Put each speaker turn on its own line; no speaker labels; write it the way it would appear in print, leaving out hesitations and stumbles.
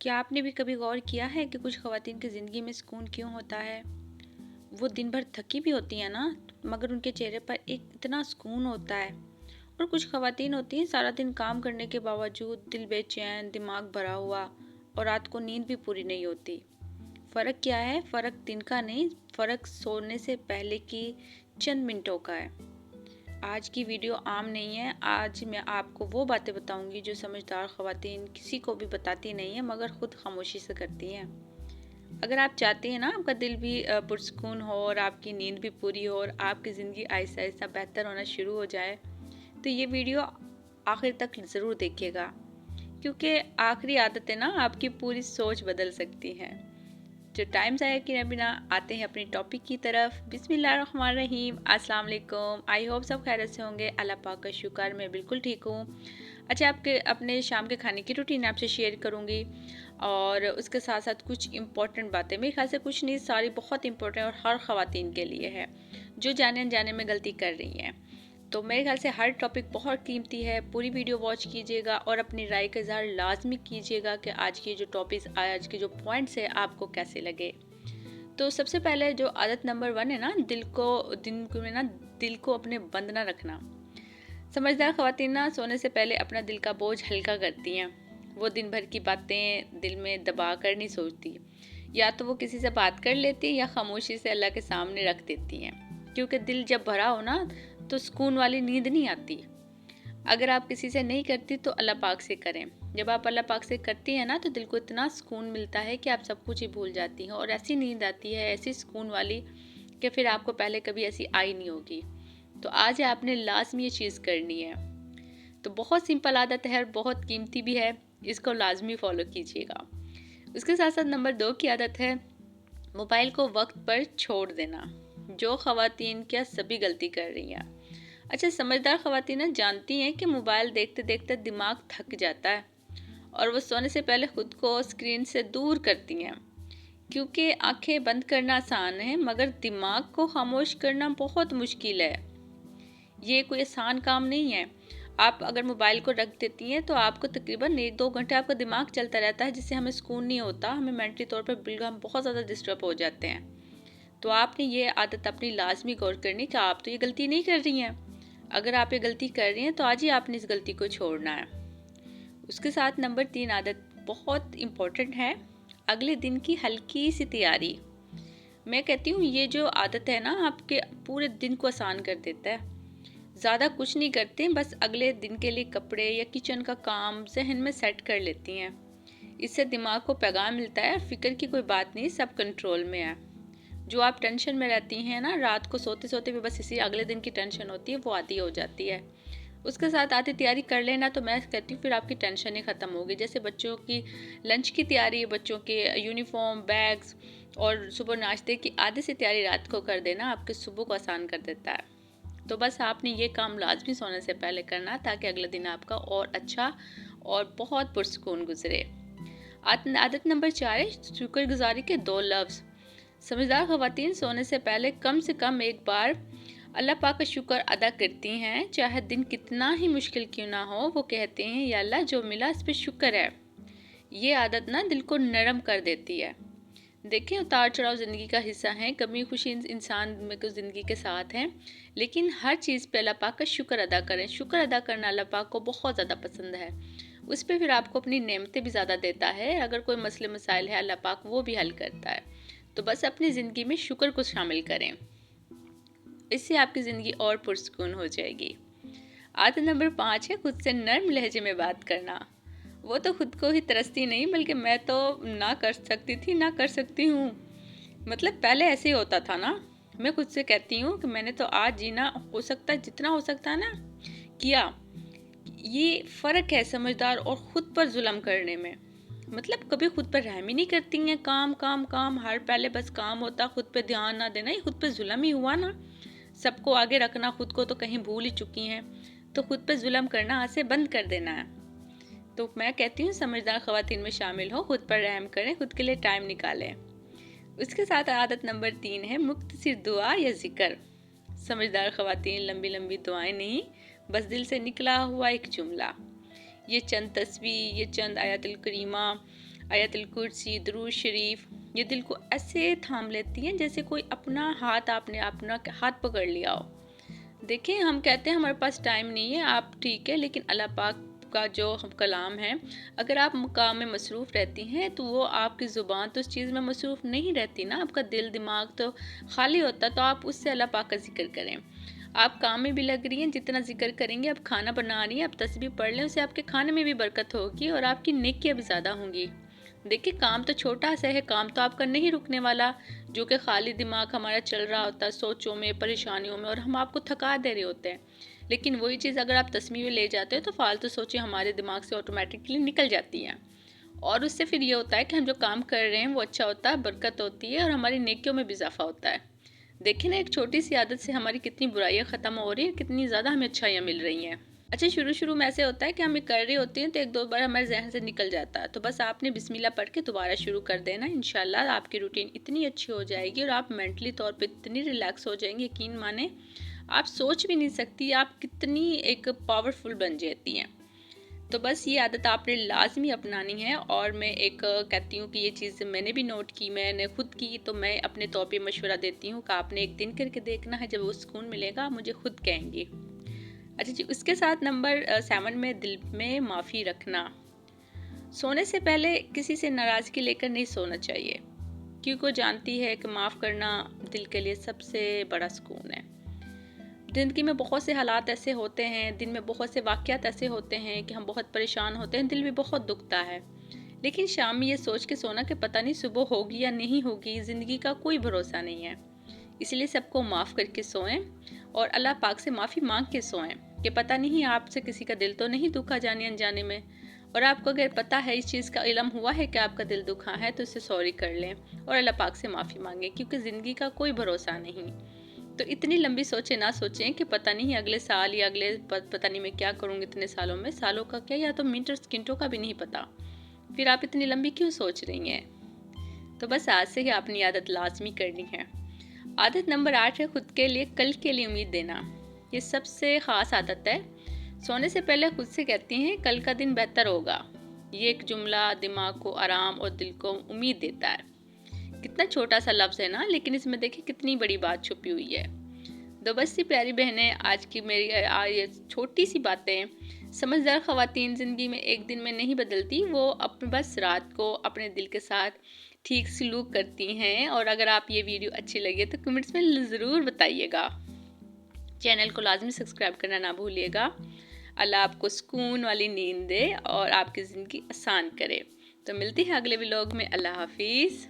क्या आपने भी कभी गौर किया है कि कुछ ख़वातीन की ज़िंदगी में सुकून क्यों होता है? वो दिन भर थकी भी होती हैं ना, मगर उनके चेहरे पर एक इतना सुकून होता है। और कुछ ख़वातीन होती हैं सारा दिन काम करने के बावजूद दिल बेचैन, दिमाग भरा हुआ और रात को नींद भी पूरी नहीं होती। फ़र्क क्या है? फ़र्क दिन का नहीं, फ़र्क सोने से पहले की चंद मिनटों का है। आज की वीडियो आम नहीं है। आज मैं आपको वो बातें बताऊंगी जो समझदार ख़वातीन किसी को भी बताती नहीं है मगर ख़ुद खामोशी से करती हैं। अगर आप चाहते हैं ना आपका दिल भी पुरसुकून हो और आपकी नींद भी पूरी हो और आपकी ज़िंदगी आहिस्ता आहिस्ता बेहतर होना शुरू हो जाए, तो ये वीडियो आखिर तक ज़रूर देखिएगा, क्योंकि आखिरी आदतें ना आपकी पूरी सोच बदल सकती हैं। जो टाइम ज़ाया किए बिना आते हैं अपनी टॉपिक की तरफ। बिस्मिल्लाहिर्रहमानिर्रहीम, अस्सलाम वालेकुम। आई होप सब खैरियत से होंगे। अल्लाह पाक का शुक्र, मैं बिल्कुल ठीक हूँ। अच्छा, आपके अपने शाम के खाने की रूटीन आपसे शेयर करूँगी और उसके साथ साथ कुछ इम्पॉर्टेंट बातें, मेरे ख्याल से कुछ नहीं, सारी बहुत इम्पोर्टेंट और हर ख़वातीन के लिए है जो जाने अनजाने में गलती कर रही हैं। तो मेरे ख्याल से हर टॉपिक बहुत कीमती है। पूरी वीडियो वॉच कीजिएगा और अपनी राय का इज़हार लाजमी कीजिएगा कि आज की जो टॉपिक्स, आज के जो पॉइंट्स है आपको कैसे लगे। तो सबसे पहले जो आदत नंबर 1 है ना, दिल को अपने बंद ना रखना। समझदार ख़वातीन ना सोने से पहले अपना दिल का बोझ हल्का करती हैं। वो दिन भर की बातें दिल में दबा कर नहीं सोचती। या तो वो किसी से बात कर लेती या खामोशी से अल्लाह के सामने रख देती हैं, क्योंकि दिल जब भरा हो ना तो सुकून वाली नींद नहीं आती। अगर आप किसी से नहीं करती तो अल्लाह पाक से करें। जब आप अल्लाह पाक से करती हैं ना तो दिल को इतना सुकून मिलता है कि आप सब कुछ ही भूल जाती हैं और ऐसी नींद आती है, ऐसी सुकून वाली, कि फिर आपको पहले कभी ऐसी आई नहीं होगी। तो आज आपने लाजमी ये चीज़ करनी है। तो बहुत सिंपल आदत है और बहुत कीमती भी है, इसको लाजमी फॉलो कीजिएगा। उसके साथ साथ नंबर 2 की आदत है मोबाइल को वक्त पर छोड़ देना। जो ख़वातीन क्या सभी गलती कर रही हैं। अच्छा, समझदार ख़वातीन जानती हैं कि मोबाइल देखते देखते दिमाग थक जाता है और वो सोने से पहले खुद को स्क्रीन से दूर करती हैं, क्योंकि आंखें बंद करना आसान है मगर दिमाग को खामोश करना बहुत मुश्किल है। ये कोई आसान काम नहीं है। आप अगर मोबाइल को रख देती हैं तो आपको तकरीबन 1-2 घंटे आपका दिमाग चलता रहता है, जिससे हमें सुकून नहीं होता, हमें मेंटली तौर पर बिल्कुल हम बहुत ज़्यादा डिस्टर्ब हो जाते हैं। तो आपने ये आदत अपनी लाजमी गौर करनी कि आप तो ये गलती नहीं कर रही हैं। अगर आप ये गलती कर रही हैं तो आज ही आपने इस गलती को छोड़ना है। उसके साथ नंबर 3 आदत बहुत इम्पोर्टेंट है, अगले दिन की हल्की सी तैयारी। मैं कहती हूँ ये जो आदत है ना आपके पूरे दिन को आसान कर देता है। ज़्यादा कुछ नहीं करते, बस अगले दिन के लिए कपड़े या किचन का काम जहन में सेट कर लेती हैं। इससे दिमाग को पैगाम मिलता है, फ़िक्र की कोई बात नहीं, सब कंट्रोल में है। जो आप टेंशन में रहती हैं ना, रात को सोते सोते भी बस इसी अगले दिन की टेंशन होती है, वो आधी हो जाती है। उसके साथ आधी तैयारी कर लेना तो मैं कहती हूँ फिर आपकी टेंशन ही ख़त्म होगी। जैसे बच्चों की लंच की तैयारी, बच्चों के यूनिफॉर्म, बैग्स और सुबह नाश्ते की आधी सी तैयारी रात को कर देना आपके सुबह को आसान कर देता है। तो बस आपने ये काम लाजमी सोने से पहले करना, ताकि अगले दिन आपका और अच्छा और बहुत पुरसुकून गुजरे। आदत नंबर 4 है शुक्रगुजारी के 2 लफ्ज़। समझदार ख़वातीन सोने से कम एक बार अल्लाह पाक का शुक्र अदा करती हैं, चाहे दिन कितना ही मुश्किल क्यों ना हो। वो कहते हैं, या अल्लाह जो मिला इस पर शुक्र है। ये आदत ना दिल को नरम कर देती है। देखें, उतार चढ़ाव ज़िंदगी का हिस्सा हैं, कमी खुशी इंसान में को ज़िंदगी के साथ हैं, लेकिन हर चीज़ पे अल्लाह पाक का शुक्र अदा करें। शुक्र अदा करना अल्लाह पाक को बहुत ज़्यादा पसंद है। उस पर फिर आपको अपनी नेमतें भी ज़्यादा देता है। अगर कोई मसले मसाइल है, अल्लाह पाक वो भी हल करता है। तो बस अपनी ज़िंदगी में शुक्र को शामिल करें, इससे आपकी ज़िंदगी और पुरसुकून हो जाएगी। आदत नंबर 5 है खुद से नर्म लहजे में बात करना। वो तो खुद को ही तरसती नहीं, बल्कि मैं तो ना कर सकती थी ना कर सकती हूँ। मतलब पहले ऐसे ही होता था ना। मैं खुद से कहती हूँ कि मैंने तो आज जीना हो सकता है, जितना हो सकता है ना किया। ये फ़र्क है समझदार और ख़ुद पर जुल्म करने में। मतलब कभी खुद पर रहम ही नहीं करती हैं। काम काम काम, हर पहले बस काम होता, खुद पे ध्यान ना देना, ये खुद पे जुल्म ही हुआ ना। सबको आगे रखना, खुद को तो कहीं भूल ही चुकी हैं। तो खुद पे जुल्म करना आज से बंद कर देना है। तो मैं कहती हूँ समझदार ख़वातीन में शामिल हो, खुद पर रहम करें, खुद के लिए टाइम निकालें। उसके साथ आदत नंबर 3 है मुख्तसर दुआ या ज़िक्र। समझदार ख़वातीन लंबी लंबी दुआएं नहीं, बस दिल से निकला हुआ एक जुमला, ये चंद तस्बीह, ये चंद आयतुल करीमा आयतुल कुर्सी, दुरूद शरीफ, ये दिल को ऐसे थाम लेती हैं जैसे कोई अपना हाथ आपने अपना हाथ पकड़ लिया हो। देखिए, हम कहते हैं हमारे पास टाइम नहीं है, आप ठीक है, लेकिन अल्लाह पाक का जो हम कलाम है, अगर आप काम में मसरूफ़ रहती हैं तो वो आपकी ज़ुबान तो उस चीज़ में मसरूफ़ नहीं रहती ना, आपका दिल दिमाग तो खाली होता, तो आप उससे अल्लाह पाक का ज़िक्र करें। आप काम में भी लग रही हैं, जितना ज़िक्र करेंगे, आप खाना बना रही हैं, आप तस्बीह पढ़ लें, उससे आपके खाने में भी बरकत होगी और आपकी नेकियां भी ज़्यादा होंगी। देखिए, काम तो छोटा सा है, काम तो आपका नहीं रुकने वाला, जो कि खाली दिमाग हमारा चल रहा होता है सोचों में, परेशानियों में, और हम आपको थका दे रहे होते हैं। लेकिन वही चीज़ अगर आप तस्वीर में ले जाते हो तो फालतू सोचें हमारे दिमाग से ऑटोमेटिकली निकल जाती हैं, और उससे फिर ये होता है कि हम जो काम कर रहे हैं वो अच्छा होता है, बरकत होती है और हमारी नेकियों में भी इजाफा होता है। देखिए ना, एक छोटी सी आदत से हमारी कितनी बुराइयां ख़त्म हो रही हैं, कितनी ज़्यादा हमें अच्छाइयाँ मिल रही हैं। अच्छा, शुरू शुरू में ऐसे होता है कि हम ये कर रही होती हैं तो एक दो बार हमारे जहन से निकल जाता है, तो बस आपने बिस्मिल्लाह पढ़ के दोबारा शुरू कर देना। इंशाल्लाह आपकी रूटीन इतनी अच्छी हो जाएगी और आप मेंटली तौर पे इतनी रिलैक्स हो जाएंगे, यकीन माने आप सोच भी नहीं सकती आप कितनी एक पावरफुल बन जाती हैं। तो बस ये आदत आपने लाजमी अपनानी है, और मैं एक कहती हूँ कि ये चीज़ मैंने भी नोट की, मैंने खुद की, तो मैं अपने तौर पे मशवरा देती हूँ कि आपने एक दिन करके देखना है, जब वो सुकून मिलेगा आप मुझे खुद कहेंगी। अच्छा जी, उसके साथ नंबर 7 में दिल में माफ़ी रखना। सोने से पहले किसी से नाराज़गी लेकर नहीं सोना चाहिए, क्योंकि वो जानती है कि माफ़ करना दिल के लिए सबसे बड़ा सुकून है। ज़िंदगी में बहुत से हालात ऐसे होते हैं, दिन में बहुत से वाक़यात ऐसे होते हैं कि हम बहुत परेशान होते हैं, दिल भी बहुत दुखता है। लेकिन शाम में ये सोच के सोना कि पता नहीं सुबह होगी या नहीं होगी, ज़िंदगी का कोई भरोसा नहीं है। इसलिए सबको माफ़ करके सोएं और अल्लाह पाक से माफ़ी मांग के सोएं कि पता नहीं आपसे किसी का दिल तो नहीं दुखा जाने अनजाने में, और आपको अगर पता है, इस चीज़ का इल्म हुआ है कि आपका दिल दुखा है, तो उससे सॉरी कर लें और अल्लाह पाक से माफ़ी मांगें, क्योंकि ज़िंदगी का कोई भरोसा नहीं। तो इतनी लंबी सोचें ना सोचें कि पता नहीं अगले साल या अगले पता नहीं मैं क्या करूँगी इतने सालों में, सालों का क्या, या तो मिनटों सेकंडों का भी नहीं पता, फिर आप इतनी लंबी क्यों सोच रही हैं। तो बस आज से ही अपनी आदत लाजमी करनी है। आदत नंबर 8 है खुद के लिए कल के लिए उम्मीद देना। ये सबसे ख़ास आदत है। सोने से पहले खुद से कहती हैं कल का दिन बेहतर होगा। ये एक जुमला दिमाग को आराम और दिल को उम्मीद देता है। कितना छोटा सा लफ्ज़ है ना, लेकिन इसमें देखिए कितनी बड़ी बात छुपी हुई है। तो बस सी प्यारी बहनें, आज की मेरी ये छोटी सी बातें, समझदार ख़वातीन ज़िंदगी में एक दिन में नहीं बदलती, वो अपने बस रात को अपने दिल के साथ ठीक सलूक करती हैं। और अगर आप ये वीडियो अच्छी लगे तो कमेंट्स में ज़रूर बताइएगा। चैनल को लाजमी सब्सक्राइब करना ना भूलिएगा। अल्लाह आपको सुकून वाली नींद दे और आपकी ज़िंदगी आसान करे। तो मिलती है अगले व्लॉग में। अल्लाह हाफिज़।